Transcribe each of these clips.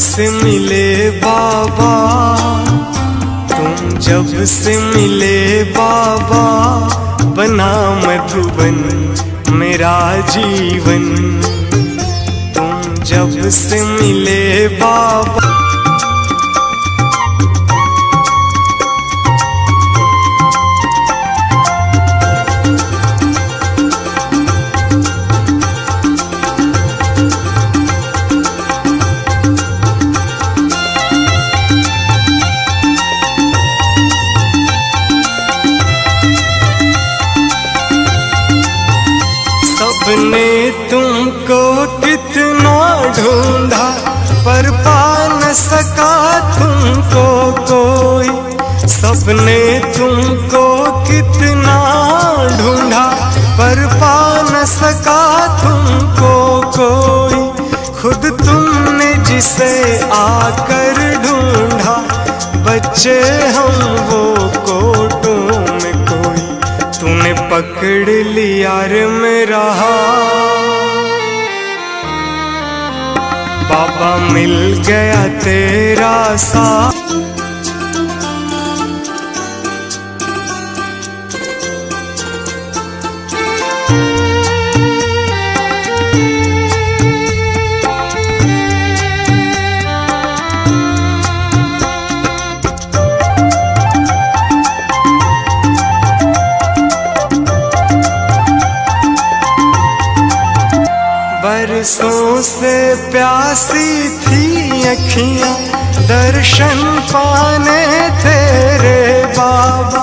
से मिले बाबा, तुम जब से मिले बाबा, बना मधुबन मेरा जीवन। तुम जब से मिले बाबा, सबने तुमको कितना ढूंढा, पर पा न सका तुमको कोई। सबने तुमको कितना ढूंढा, पर पा न सका तुमको कोई। खुद तुमने जिसे आकर ढूंढा, बच्चे हम वो कोटों में कोई। तूने पकड़ लिया रे मेरा हाथ, बाबा मिल गया तेरा साथ। बरसों से प्यासी थी अखियां, दर्शन पाने तेरे बाबा।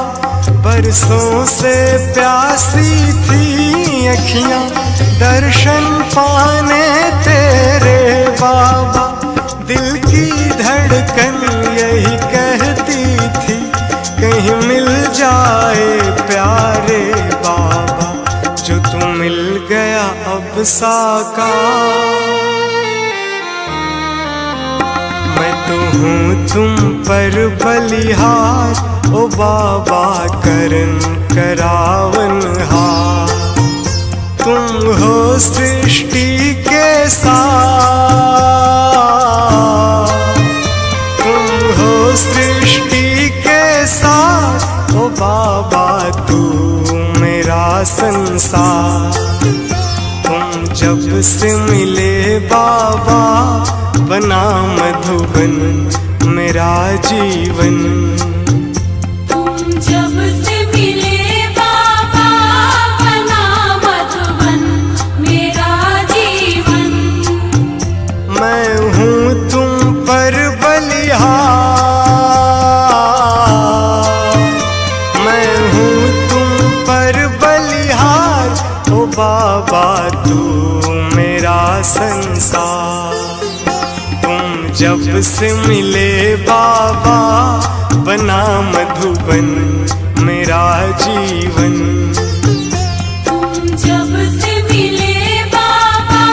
बरसों से प्यासी थी अखियां, दर्शन पाने तेरे बाबा। दिल की धड़कन यही कहती थी, कहीं मिल जाए प्यारे बाबा। जो तू मिल गया अब साकार, मैं तो हूँ तुम पर बलिहार। ओ बाबा करन करावन हार, तुम हो सृष्टि के साथ, तुम हो सृष्टि के साथ। ओ बाबा तू मेरा संसार। तुम जब से मिले बाबा, बना मधुबन मेरा जीवन। तुम जब से मिले बाबा, बना मधुबन मेरा जीवन। मैं हूँ तुम पर बलिहार, मैं हूँ तुम पर बलिहार। ओ बाबा तू मेरा संसार। तुम जब से मिले बाबा, बना मधुबन मेरा जीवन। तुम जब से मिले बाबा,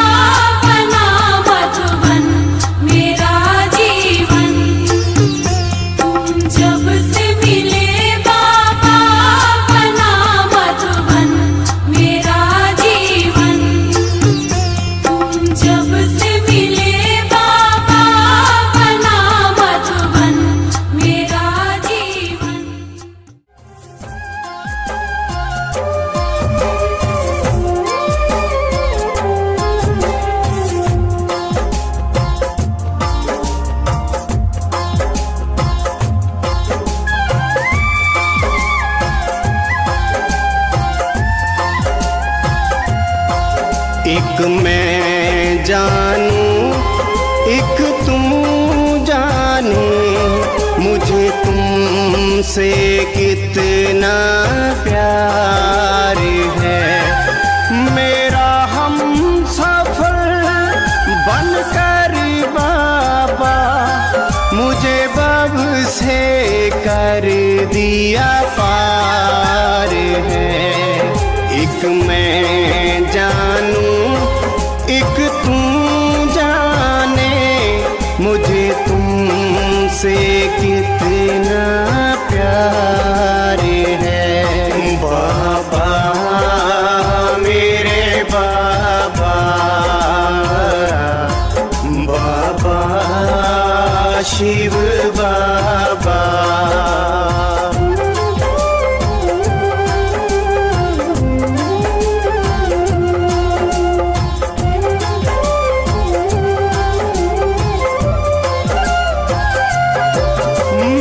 बना मधुबन मेरा जीवन। तुम जब से मिले बाबा, बना मधुबन मेरा जीवन। तुम जब से मिले बाबा, बना मधुबन मेरा जीवन। एक मैं जानूं, एक तुम जाने, मुझे तुमसे कितना प्यार है। मेरा हम सफर बनकर बाबा, मुझे बब से कर दिया पार है। एक मैं जानूं, एक तू जाने, मुझे तुमसे कितना प्यार है। बाबा मेरे बाबा, बाबा शिव बाबा।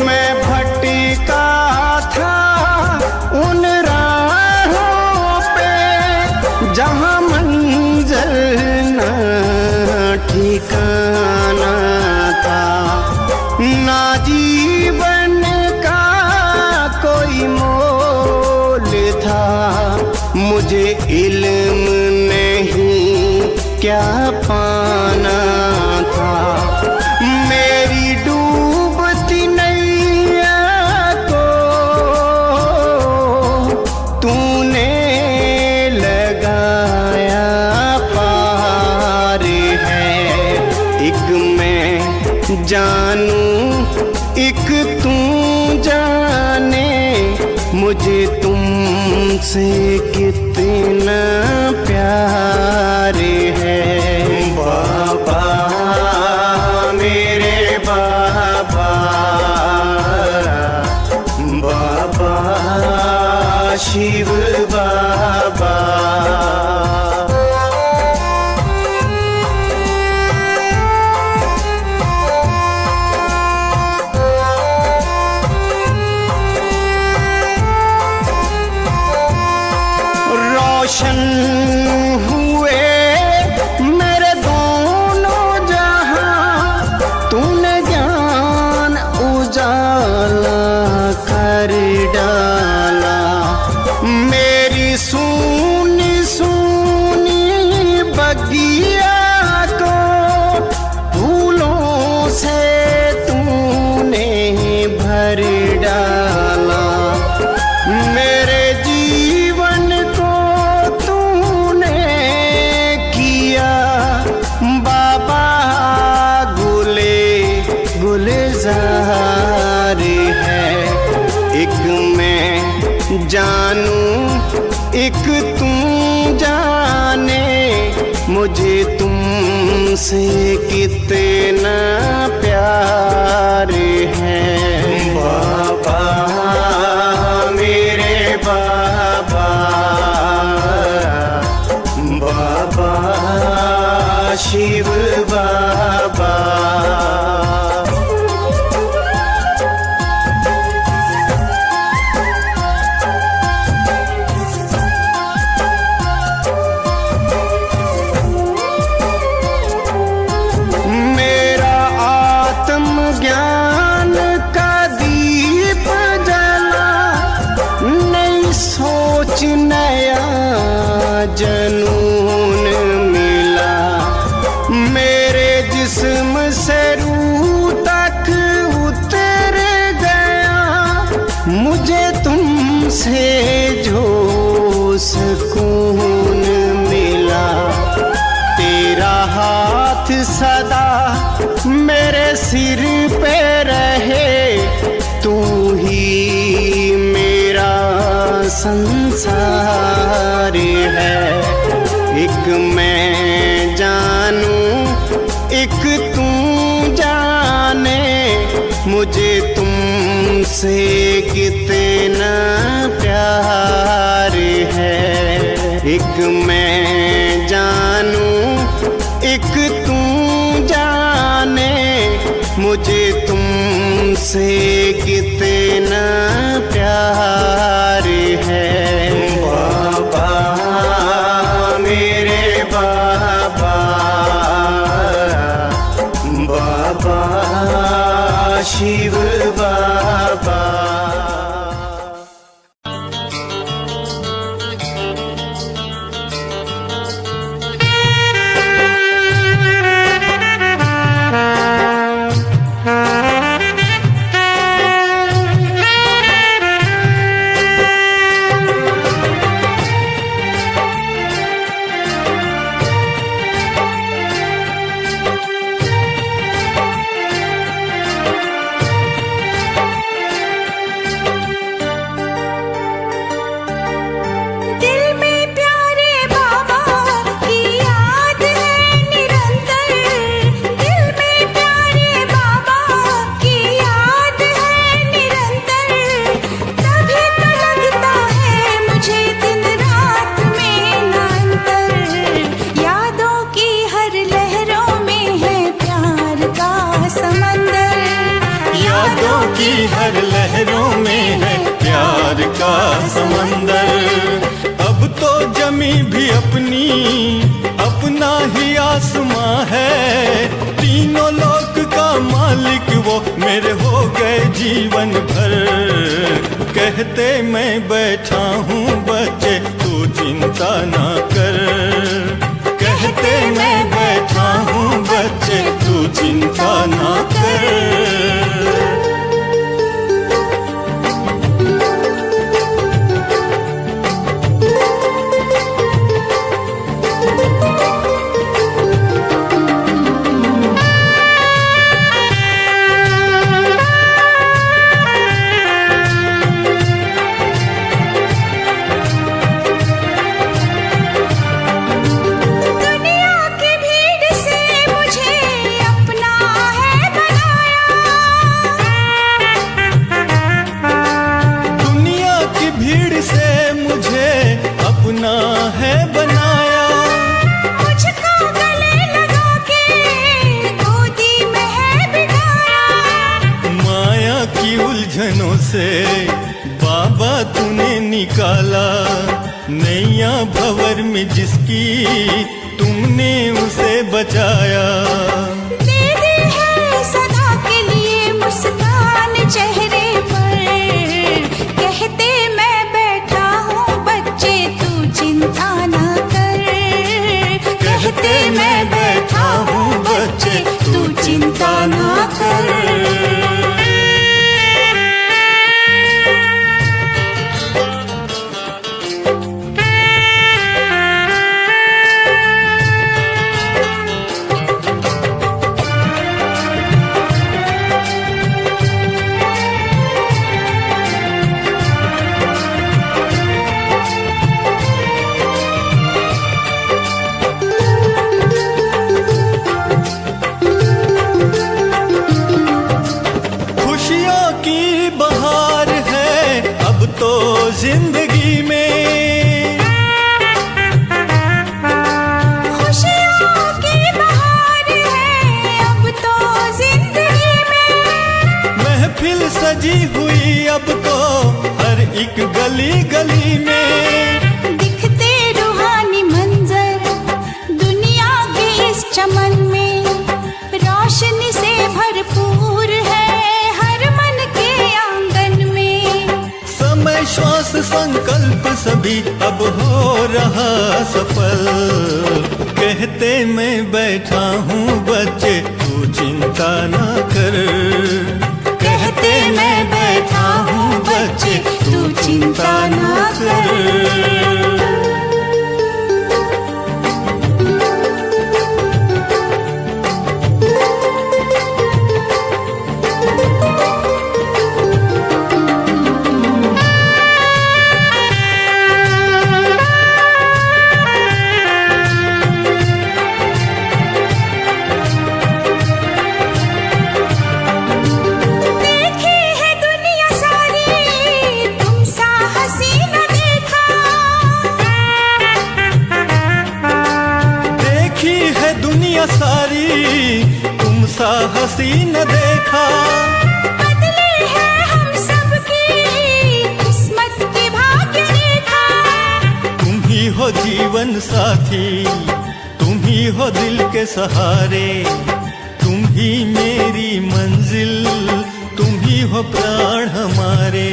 मैं भटका था उन राहों पे जहाँ मंजिल न ठिकाना था, ना जीवन का कोई मोल था, मुझे इल्म नहीं क्या पाना था। मेरी डूबती नैया को तूने लगाया पार है। एक मैं जानूं एक तू जाने, मुझे तुमसे कितना प्यार है। बाबा मेरे बाबा, बाबा शिव बाबा। रोशन हुए मेरे दोनों जहां, तूने ज्ञान उजाला कर डाला। मेरी सूनी सूनी बगिया को फूलों से तूने भर डाला। मेरे जीवन को तूने किया बाबा गुलजार है। एक मैं जानूं एक तू जाने, मुझे तुमसे कितना प्यार है। बाबा मेरे बाबा, बाबा शिव बाबा। मेरा आत्मज्ञान का दीप जला, नई सोच नया जनून मिला। मेरे जिस्म से रूह तक उतर गया, मुझे तुमसे जो सुकून मिला। तेरा हाथ सदा मेरे सिर पे रहे, तू ही मेरा संसार है। एक मैं जानूं एक तू जाने, मुझे तुमसे कितना प्यार है। एक मैं जानूं एक तू जाने, मुझे तुमसे कितना प्यार है। बाबा मेरे बाबा, बाबा शिव बाबा। यादों की हर लहरों में है प्यार का समंदर। अब तो जमी भी अपनी अपना ही आसमां है, तीनों लोक का मालिक वो मेरे हो गए जीवन भर। कहते मैं बैठा हूँ बच्चे तू चिंता ना कर, कहते मैं बैठा हूँ बच्चे तू चिंता ना कर। से बाबा तूने निकाला नैया भंवर में जिसकी तुमने उसे बचाया। दे दी है सदा के लिए मुस्कान चेहरे पर, कहते मैं बैठा हूँ बच्चे तू चिंता ना कर, कहते मैं बैठा हूँ बच्चे तू चिंता ना कर। जिंदगी में खुशियों की बहार है अब तो जिंदगी में, महफिल सजी हुई अब तो हर एक गली गली में। दिखते रूहानी मंजर दुनिया के इस चमन में, रोशनी से भरपूर है हर मन के आंगन में। समय श्वास संकल्प सभी अब हो रहा सफल, कहते मैं बैठा हूँ बच्चे तू चिंता ना कर, कहते मैं बैठा हूँ बच्चे तू चिंता ना कर। सारी तुम सा हसी न देखा, बदली है हम सबकी किस्मत की भाग्य रेखा। तुम ही हो जीवन साथी, तुम ही हो दिल के सहारे, तुम ही मेरी मंजिल, तुम ही हो प्राण हमारे।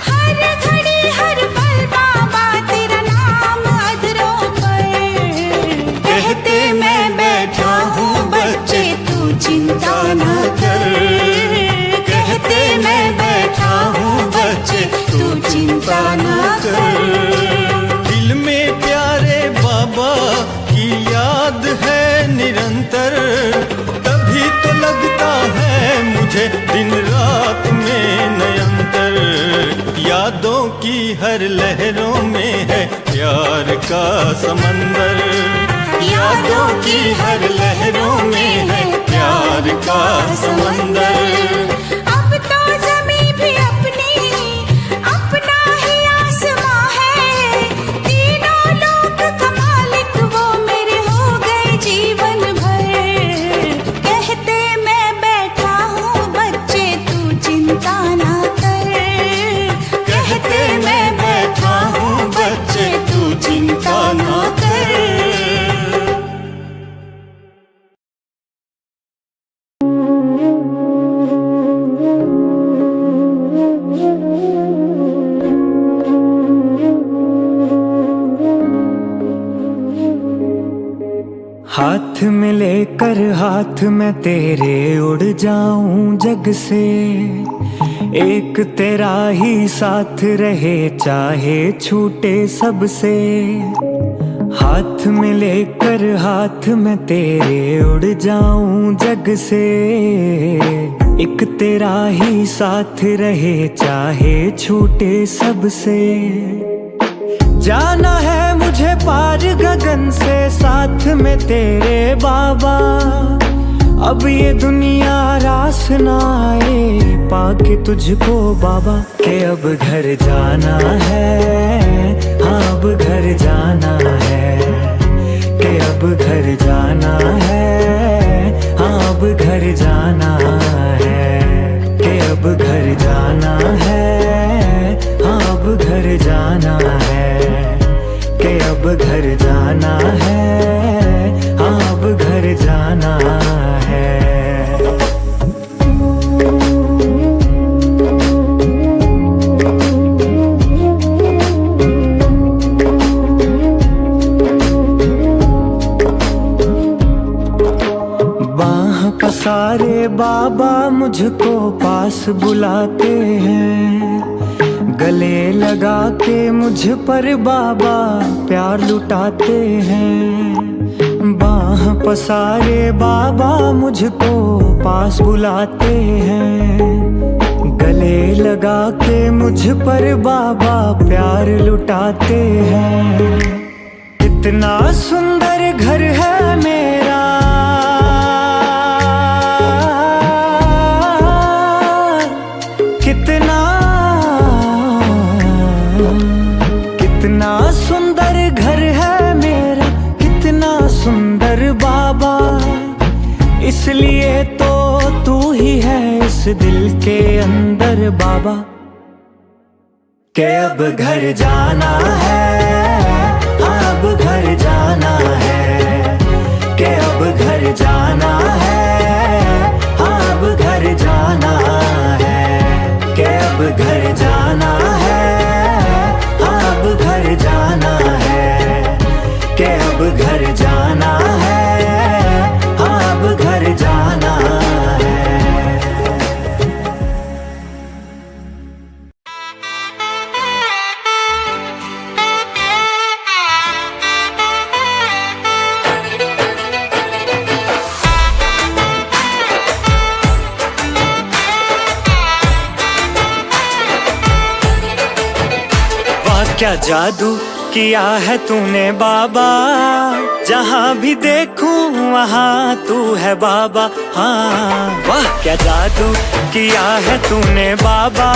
हर घड़ी हर पल बाबा तेरा नाम अधरों पर, कहते मैं बैठा हूँ बच्चे तू चिंता ना कर, कहते मैं बैठा हूँ बच्चे तू चिंता ना कर। दिल में प्यारे बाबा की याद है निरंतर, तभी तो लगता है मुझे दिन रात में नयंतर। यादों की हर लहरों में है प्यार का समंदर, यादों की हर लहरों में है प्यार का समंदर। अब तो ज़मीं भी अपनी अपना ही आसमां है, तीनों लोक का मालिक वो मेरे हो गए जीवन भर। कहते मैं बैठा हूँ बच्चे तू लेकर हाथ में तेरे उड़ जाऊं जग से, एक तेरा ही साथ रहे चाहे छूटे सबसे। हाथ में लेकर हाथ में तेरे उड़ जाऊं जग से, एक तेरा ही साथ रहे चाहे छूटे सबसे। जाना है मुझे पार गगन से साथ में तेरे बाबा, अब ये दुनिया रास ना आए पाके तुझको बाबा। के अब घर जाना है, हाँ अब घर जाना है, के अब घर जाना है, हाँ अब घर जाना है, के अब घर जाना है, हाँ अब घर जाना है, के अब घर जाना है, हाँ अब घर जाना है। बाह पसारे बाबा मुझको पास बुलाते हैं, गले लगा के मुझ पर बाबा प्यार लुटाते हैं। बाह पसारे बाबा मुझको पास बुलाते हैं, गले लगा के मुझ पर बाबा प्यार लुटाते हैं। कितना सुंदर घर है मेरा, कितना सुंदर घर है मेरा, कितना सुंदर बाबा। इसलिए तो तू ही है इस दिल के अंदर बाबा। के अब घर जाना है, अब घर जाना है, के अब घर जाना है, अब घर जाना है, के अब घर जाना है, अब घर जाना है, के अब घर जाना है, अब घर जाना है। क्या जादू किया है तूने बाबा, जहाँ भी देखूं वहाँ तू है बाबा। हाँ वाह क्या जादू किया है तूने बाबा,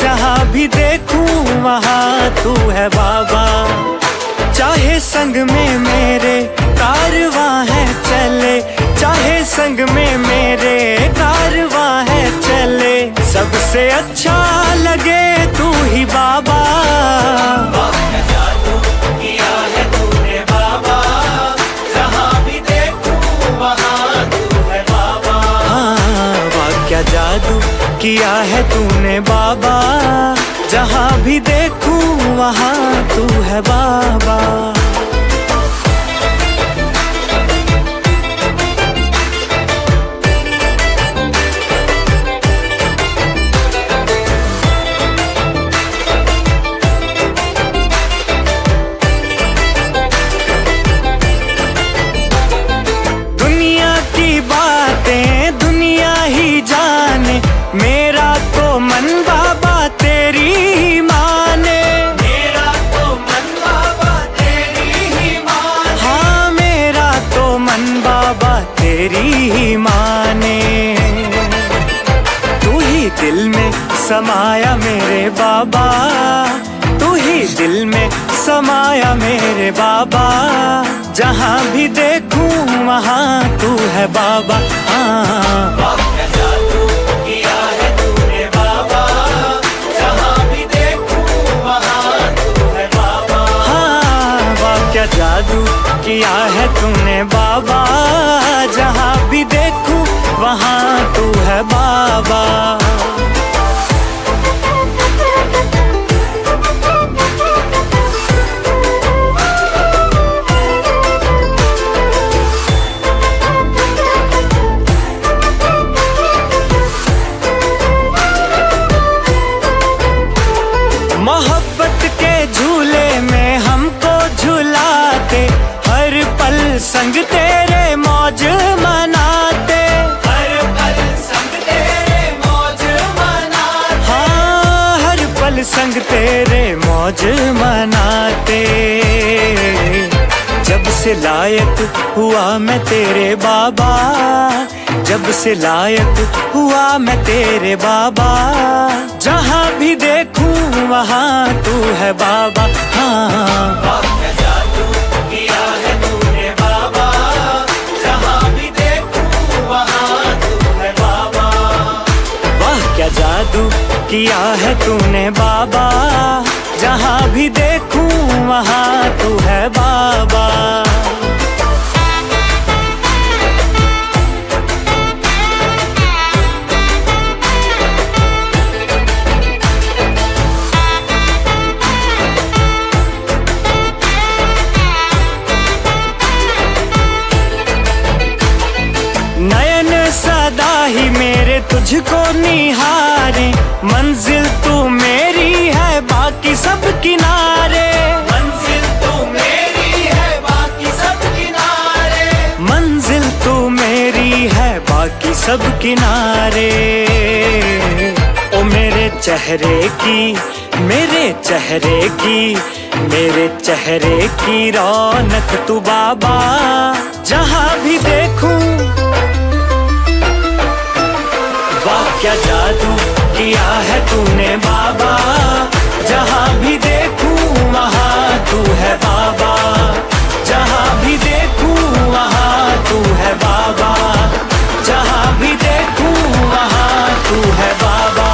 जहाँ भी देखूं वहाँ तू है बाबा। चाहे संग में मेरे कारवां है चले, चाहे संग में मेरे कारवां है चले, सबसे अच्छा लगे तू ही बाबा। क्या जादू किया है तूने बाबा, जहाँ भी देखूं वहाँ तू है बाबा। हाँ वाह क्या जादू किया है तूने बाबा, जहाँ भी देखूं वहाँ तू है बाबा। दुनिया की बातें दुनिया ही जाने, मेरा तो मन बाबा तेरी ही माने, मेरा तो मन बाबा तेरी ही माने। हाँ मेरा तो मन बाबा तेरी ही माने। तू ही दिल में समाया मेरे बाबा, तू ही दिल में समाया मेरे बाबा। जहाँ भी देखूं वहाँ तू है बाबा। हाँ क्या जादू किया है तूने बाबा, जहाँ भी देखूं वहाँ तू है बाबा। हाँ वाह क्या जादू किया है तूने बाबा, जहाँ भी देखूं वहाँ तू है बाबा। संग तेरे मौज मनाते। जब से लायक हुआ मैं तेरे बाबा, जब से लायक हुआ मैं तेरे बाबा, जहाँ भी देखूं वहाँ तू है बाबा। हाँ, क्या जादू किया है तूने बाबा, जहाँ भी देखूं वहाँ तू है बाबा। वाह क्या जादू किया है तूने बाबा, जहाँ भी देखूं वहाँ तू है बाबा। नयन सदा ही मेरे तुझको निहारे, मंजिल तू मेरी है बाकी सब किनारे। मंजिल तू मेरी है बाकी सब किनारे, मंजिल तू मेरी है बाकी सब किनारे। ओ मेरे चेहरे की, मेरे चेहरे की, मेरे चेहरे की रौनक तू बाबा, जहाँ भी देखूं। वाह क्या जादू किया है तूने बाबा, जहाँ भी देखूं वहाँ तू है बाबा, जहाँ भी देखूं वहाँ तू है बाबा, जहाँ भी देखूं वहाँ तू है बाबा।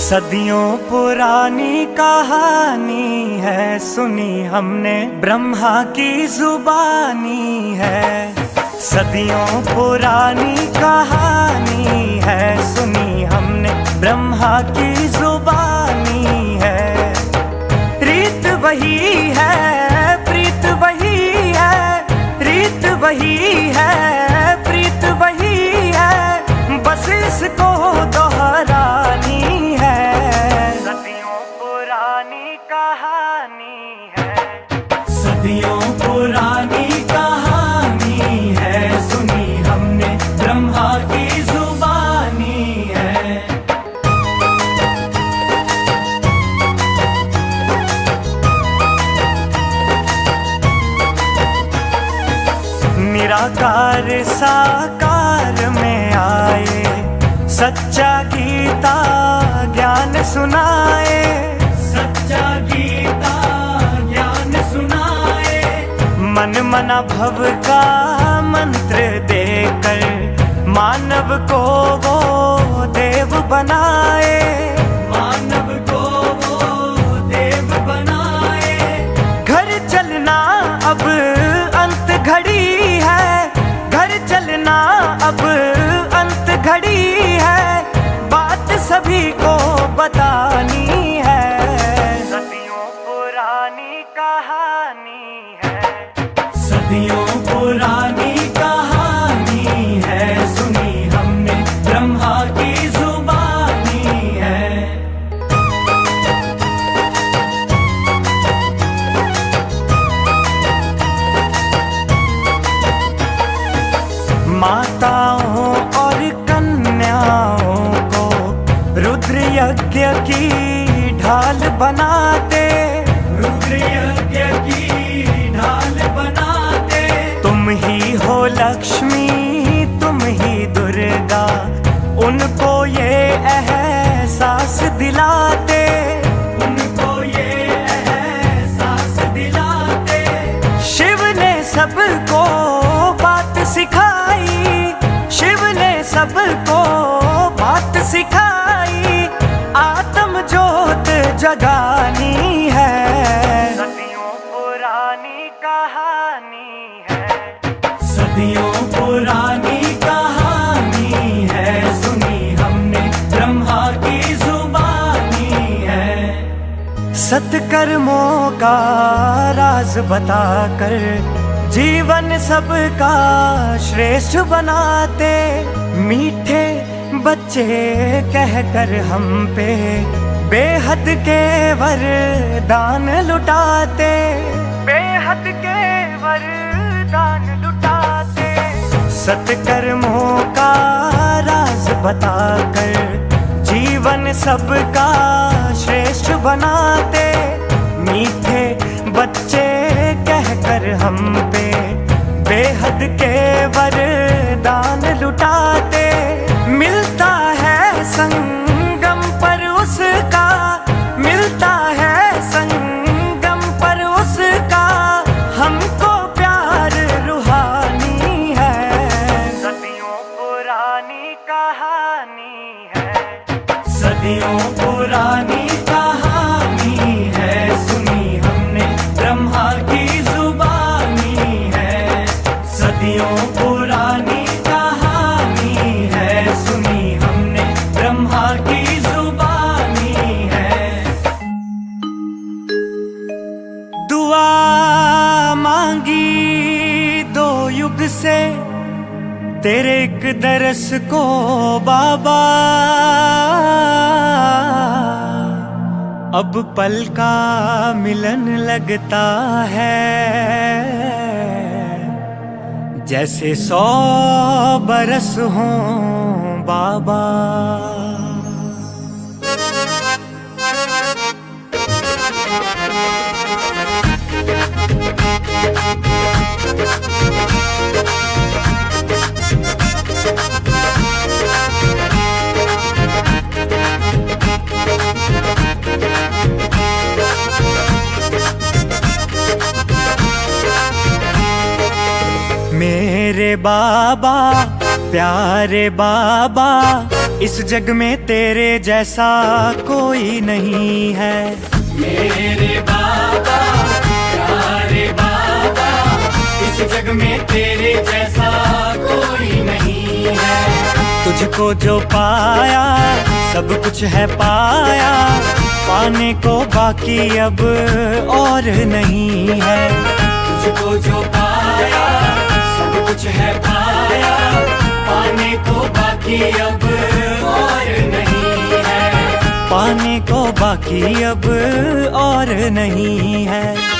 सदियों पुरानी कहानी है, सुनी हमने ब्रह्मा की जुबानी है। सदियों पुरानी कहानी है, सुनी हमने ब्रह्मा की जुबानी है। रीत वही है, प्रीत वही है, रीत वही है, प्रीत वही है, बस इसको दोहरानी है। सदियों पुरानी कहानी है, सदियों पुरानी कहानी है, सुनी हमने ब्रह्मा की जुबानी है। निराकार साकार में आए, सच्चा गीता ज्ञान सुनाए, सच्चा गीता ज्ञान सुनाए। मन मना भव का मंत्र देकर मानव को वो देव बनाए, मानव को वो देव बनाए। घर चलना अब अंत घड़ी है, घर चलना अब अंत घड़ी है, बात सभी को बतानी है। सदियों पुरानी कहानी है, सदियों पुरानी कहानी है, सुनी हमने ब्रह्मा की जुबानी है। माताओं और कन्याओं को रुद्र यज्ञ की ढाल बनाते, रुद्र यज्ञ की ढाल बनाते। तुम ही हो लक्ष्मी, तुम ही दुर्गा, उनको ये एहसास दिलाते, उनको ये एहसास दिलाते। शिव ने सबको बात सिखाई, शिव ने सबको बात सिखाई, आत्म ज्योत जगानी है। सदियों पुरानी कहानी है, सदियों पुरानी कहानी है, सुनी हमने ब्रह्मा की जुबानी है। सत्कर्मों का राज बताकर जीवन सबका श्रेष्ठ बनाते, मीठे बच्चे कहकर हम पे बेहद के वरदान लुटाते, बेहद के वरदान लुटाते। सत्कर्मों का राज बताकर जीवन सबका श्रेष्ठ बनाते, मीठे बच्चे कहकर हम पे बेहद के वरदान लुटाते। मिलता है संगम पर उसका, मिलता है संगम पर उसका, हमको प्यार रूहानी है। सदियों पुरानी कहानी है, सदियों पुरानी कहानी है, सुनी हमने ब्रह्मा की जुबानी है। सदियों पुरानी कहानी है, सुनी हमने ब्रह्मा की जुबानी है। दुआ मांगी 2 युग से तेरे एक दरस को बाबा, अब पल का मिलन लगता है, जैसे 100 बरस हों बाबा। मेरे बाबा प्यारे बाबा, इस जग में तेरे जैसा कोई नहीं है। मेरे बाबा प्यारे बाबा, इस जग में तेरे जैसा कोई नहीं है। तुझको जो पाया सब कुछ है पाया, पाने को बाकी अब और नहीं है। तुझको जो पाया सब कुछ है पाया, पाने को बाकी अब और नहीं है। पाने को बाकी अब और नहीं है।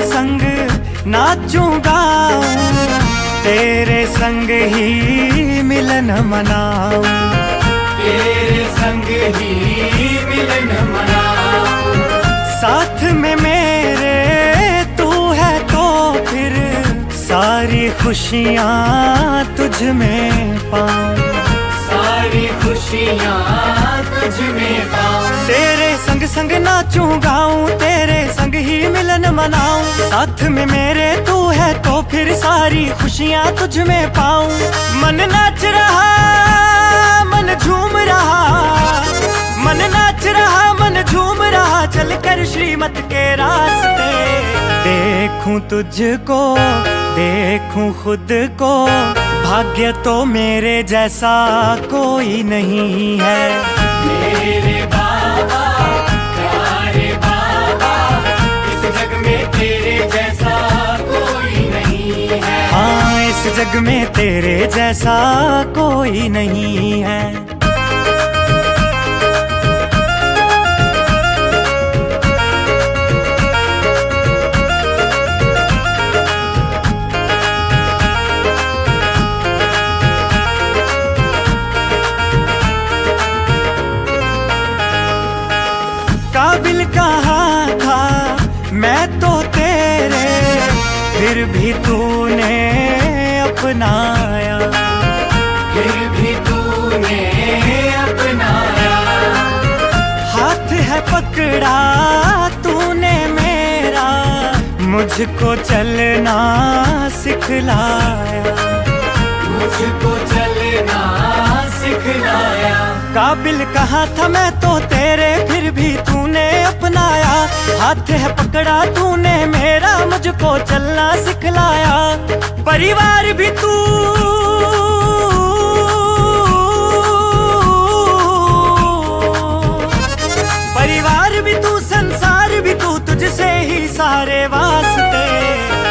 संग नाचूंगा, तेरे संग ही मिलन मनाऊं, तेरे संग ही मिलन मनाऊं। साथ में मेरे तू है तो फिर सारी खुशियाँ तुझ में पाऊं, सारी खुशियाँ तुझ में पाऊं। तेरे संग संग नाचूं गाऊं, तेरे संग ही मिलन मनाऊं। साथ में मेरे तू है तो फिर सारी खुशियाँ तुझ में पाऊं। मन नाच रहा मन झूम रहा, मन नाच रहा मन झूम रहा, चल कर श्रीमत के रास्ते। देखूं तुझको देखूं खुद को, भाग्य तो मेरे जैसा कोई नहीं है। मेरे बाबा प्यारे बाबा, इस जग में तेरे जैसा कोई नहीं है। हाँ, इस जग में तेरे जैसा कोई नहीं है। काबिल कहाँ था मैं तो तेरे, फिर भी तूने अपनाया, फिर भी तूने अपनाया। हाथ है पकड़ा तूने मेरा, मुझको चलना सिखलाया, मुझको चलना सिखलाया। काबिल कहाँ था मैं तो तेरे फिर भी तूने अपनाया, हाथ है पकड़ा तूने मेरा, मुझको चलना सिखलाया। परिवार भी तू, परिवार भी तू, संसार भी तू, तुझसे ही सारे वास्ते।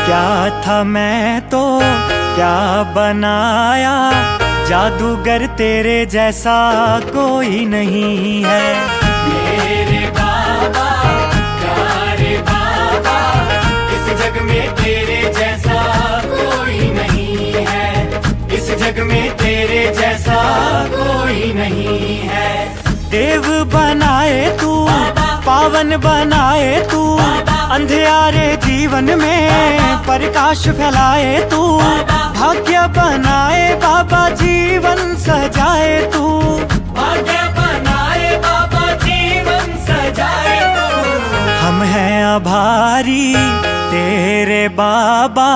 क्या था मैं तो क्या बनाया, जादूगर तेरे जैसा कोई नहीं है। मेरे बाबा प्यारे बाबा, इस जग में तेरे जैसा कोई नहीं है, इस जग में तेरे जैसा कोई नहीं है। देव बनाए तू, पावन बनाए तू, अंधियारे जीवन में प्रकाश फैलाए तू, भाग्य बनाए बाबा जीवन सजाए तू, भाग्य बनाए बाबा जीवन सजाए तू। हम हैं आभारी तेरे बाबा,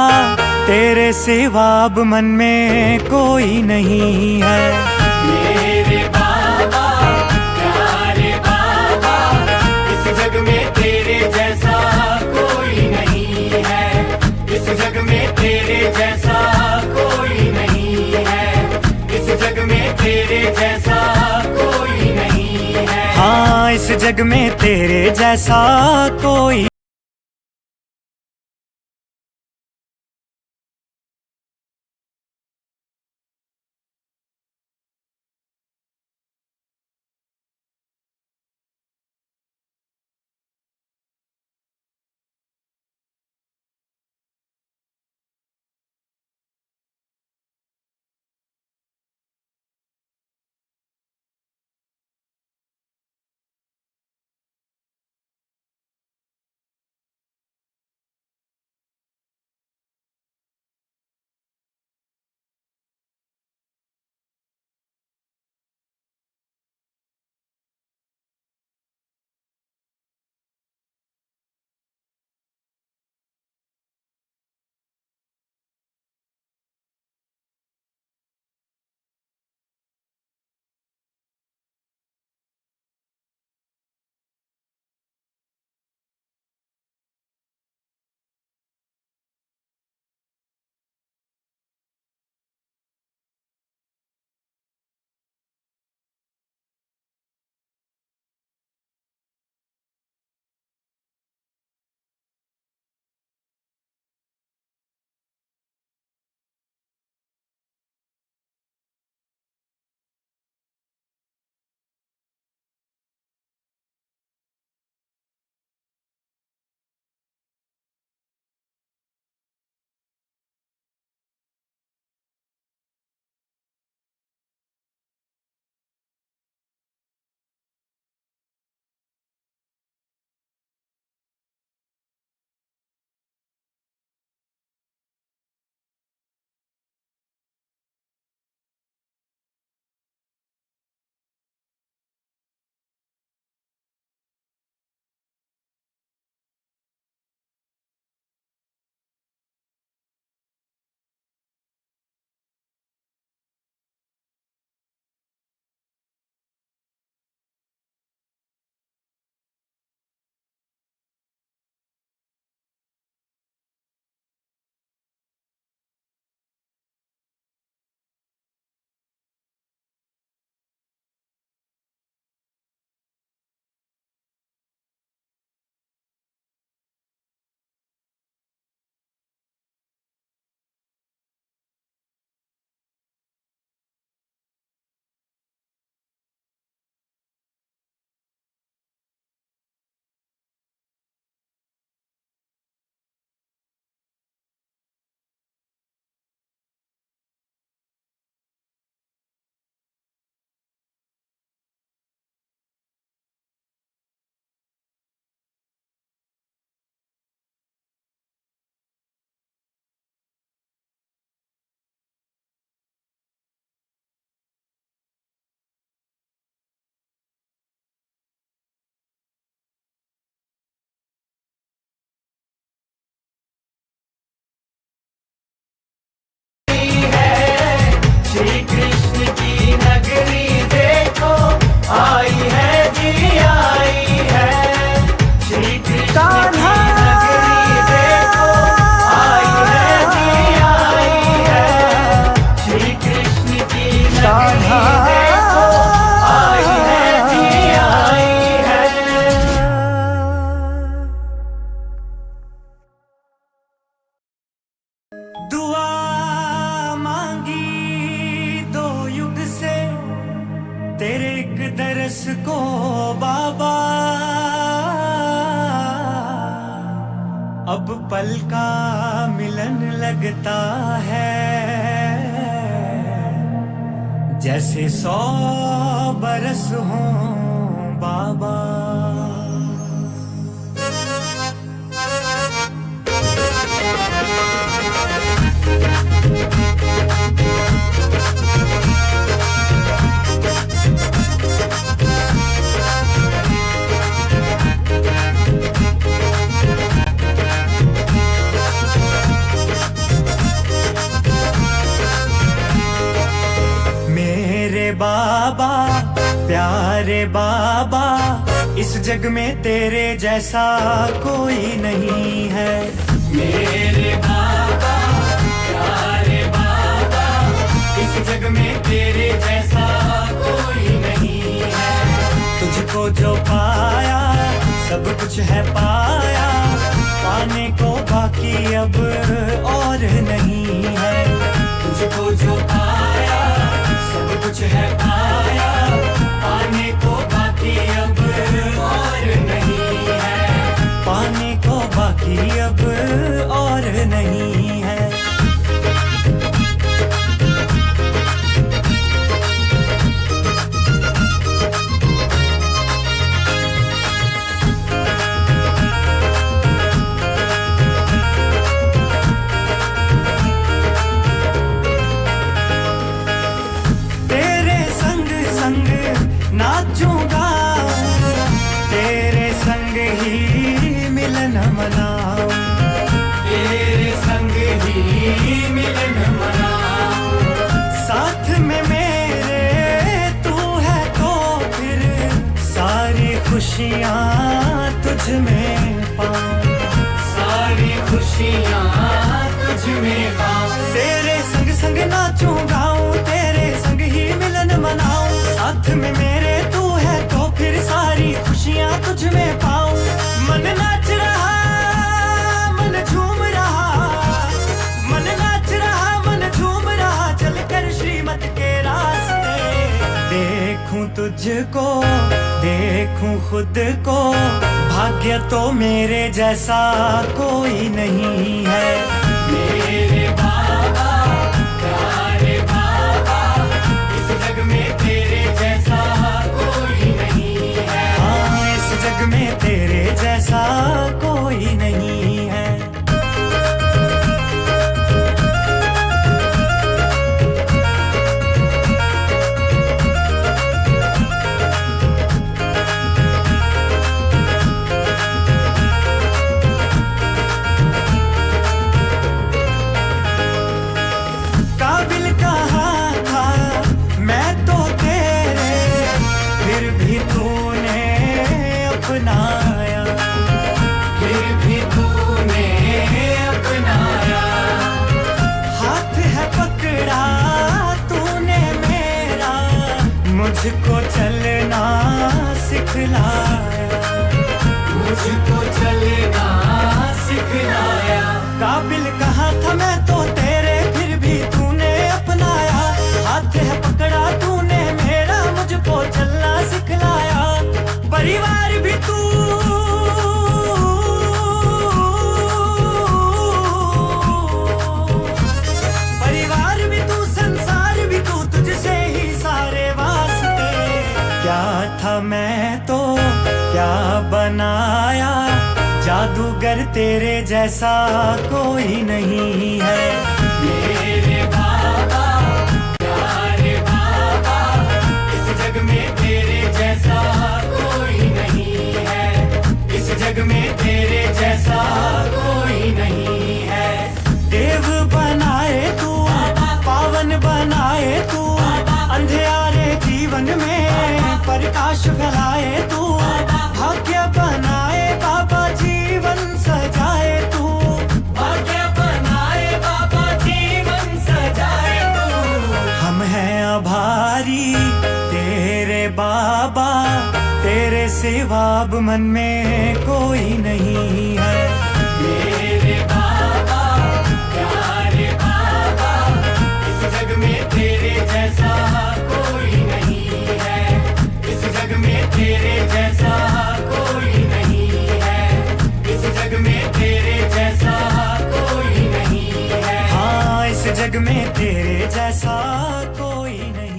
तेरे सिवा अब मन में कोई नहीं है। मेरे बाबा प्यारे बाबा, इस जग में तेरे जैसा कोई नहीं है, इस जग में तेरे जैसा कोई नहीं है, इस जग में तेरे जैसा कोई नहीं है। हाँ, इस जग में तेरे जैसा कोई पल का मिलन लगता है, जैसे 100 बरस हों बाबा। बाबा प्यारे बाबा, इस जग में तेरे जैसा कोई नहीं है। मेरे बाबा प्यारे बाबा, इस जग में तेरे जैसा कोई नहीं है। तुझको जो पाया सब कुछ है पाया, पाने को बाकी अब और नहीं है। तुझको जो पाया सब कुछ है पाया, पाने को बाकी अब और नहीं है। पाने को बाकी अब और नहीं है। नाचूंगा तेरे संग ही मिलन मनाऊं, तेरे संग ही मिलन मनाऊं। साथ में मेरे तू है तो फिर सारी खुशियाँ तुझ में पाऊं, सारी खुशियाँ तुझ में पाऊं। तेरे संग संग नाचूं गाऊं, तेरे संग ही मिलन मनाऊं। साथ में मेरे तू है तो फिर सारी खुशियाँ तुझ में पाऊं। मन नाच रहा मन झूम रहा, मन नाच रहा मन झूम रहा, चलकर श्रीमत के रास्ते। देखूं तुझको देखूं खुद को, भाग्य तो मेरे जैसा कोई नहीं है। मेरे बाबा प्यारे बाबा, इस जग में तेरे जैसा कोई नहीं है। हाँ, इस जग में तेरे जैसा कोई नहीं है। काबिल कहाँ था मैं तो तेरे, फिर भी तूने अपनाया, फिर भी तूने अपनाया। हाथ है पकड़ा तूने मेरा, मुझको चलना सिखलाया, मुझको चलना सिखलाया। काबिल कहाँ था मैं तो तेरे, फिर भी तूने अपनाया। हाथ है पकड़ा तूने मेरा, मुझको चलना सिखलाया। परिवार भी तू परिवार भी तू संसार भी तू, तुझसे ही सारे वास्ते। क्या था मैं तो क्या बनाया, जादूगर तेरे जैसा कोई नहीं है। मेरे बाबा प्यारे बाबा, इस जग में तेरे जैसा कोई नहीं है। इस जग में तेरे जैसा कोई नहीं है। देव बनाए तू पावन बनाए तू, अंधेरे जीवन में प्रकाश फैलाए तू। भाग्य बनाए बाबा जीवन सजाए तू, भाग्य बनाए बाबा जीवन सजाए तू। हम हैं आभारी तेरे बाबा, तेरे सिवा अब मन में कोई नहीं है। मेरे बाबा प्यारे बाबा, इस जग में तेरे जैसा कोई नहीं है। इस जग में तेरे जैसा कोई नहीं है। इस जग में तेरे जैसा जग में तेरे जैसा कोई नहीं।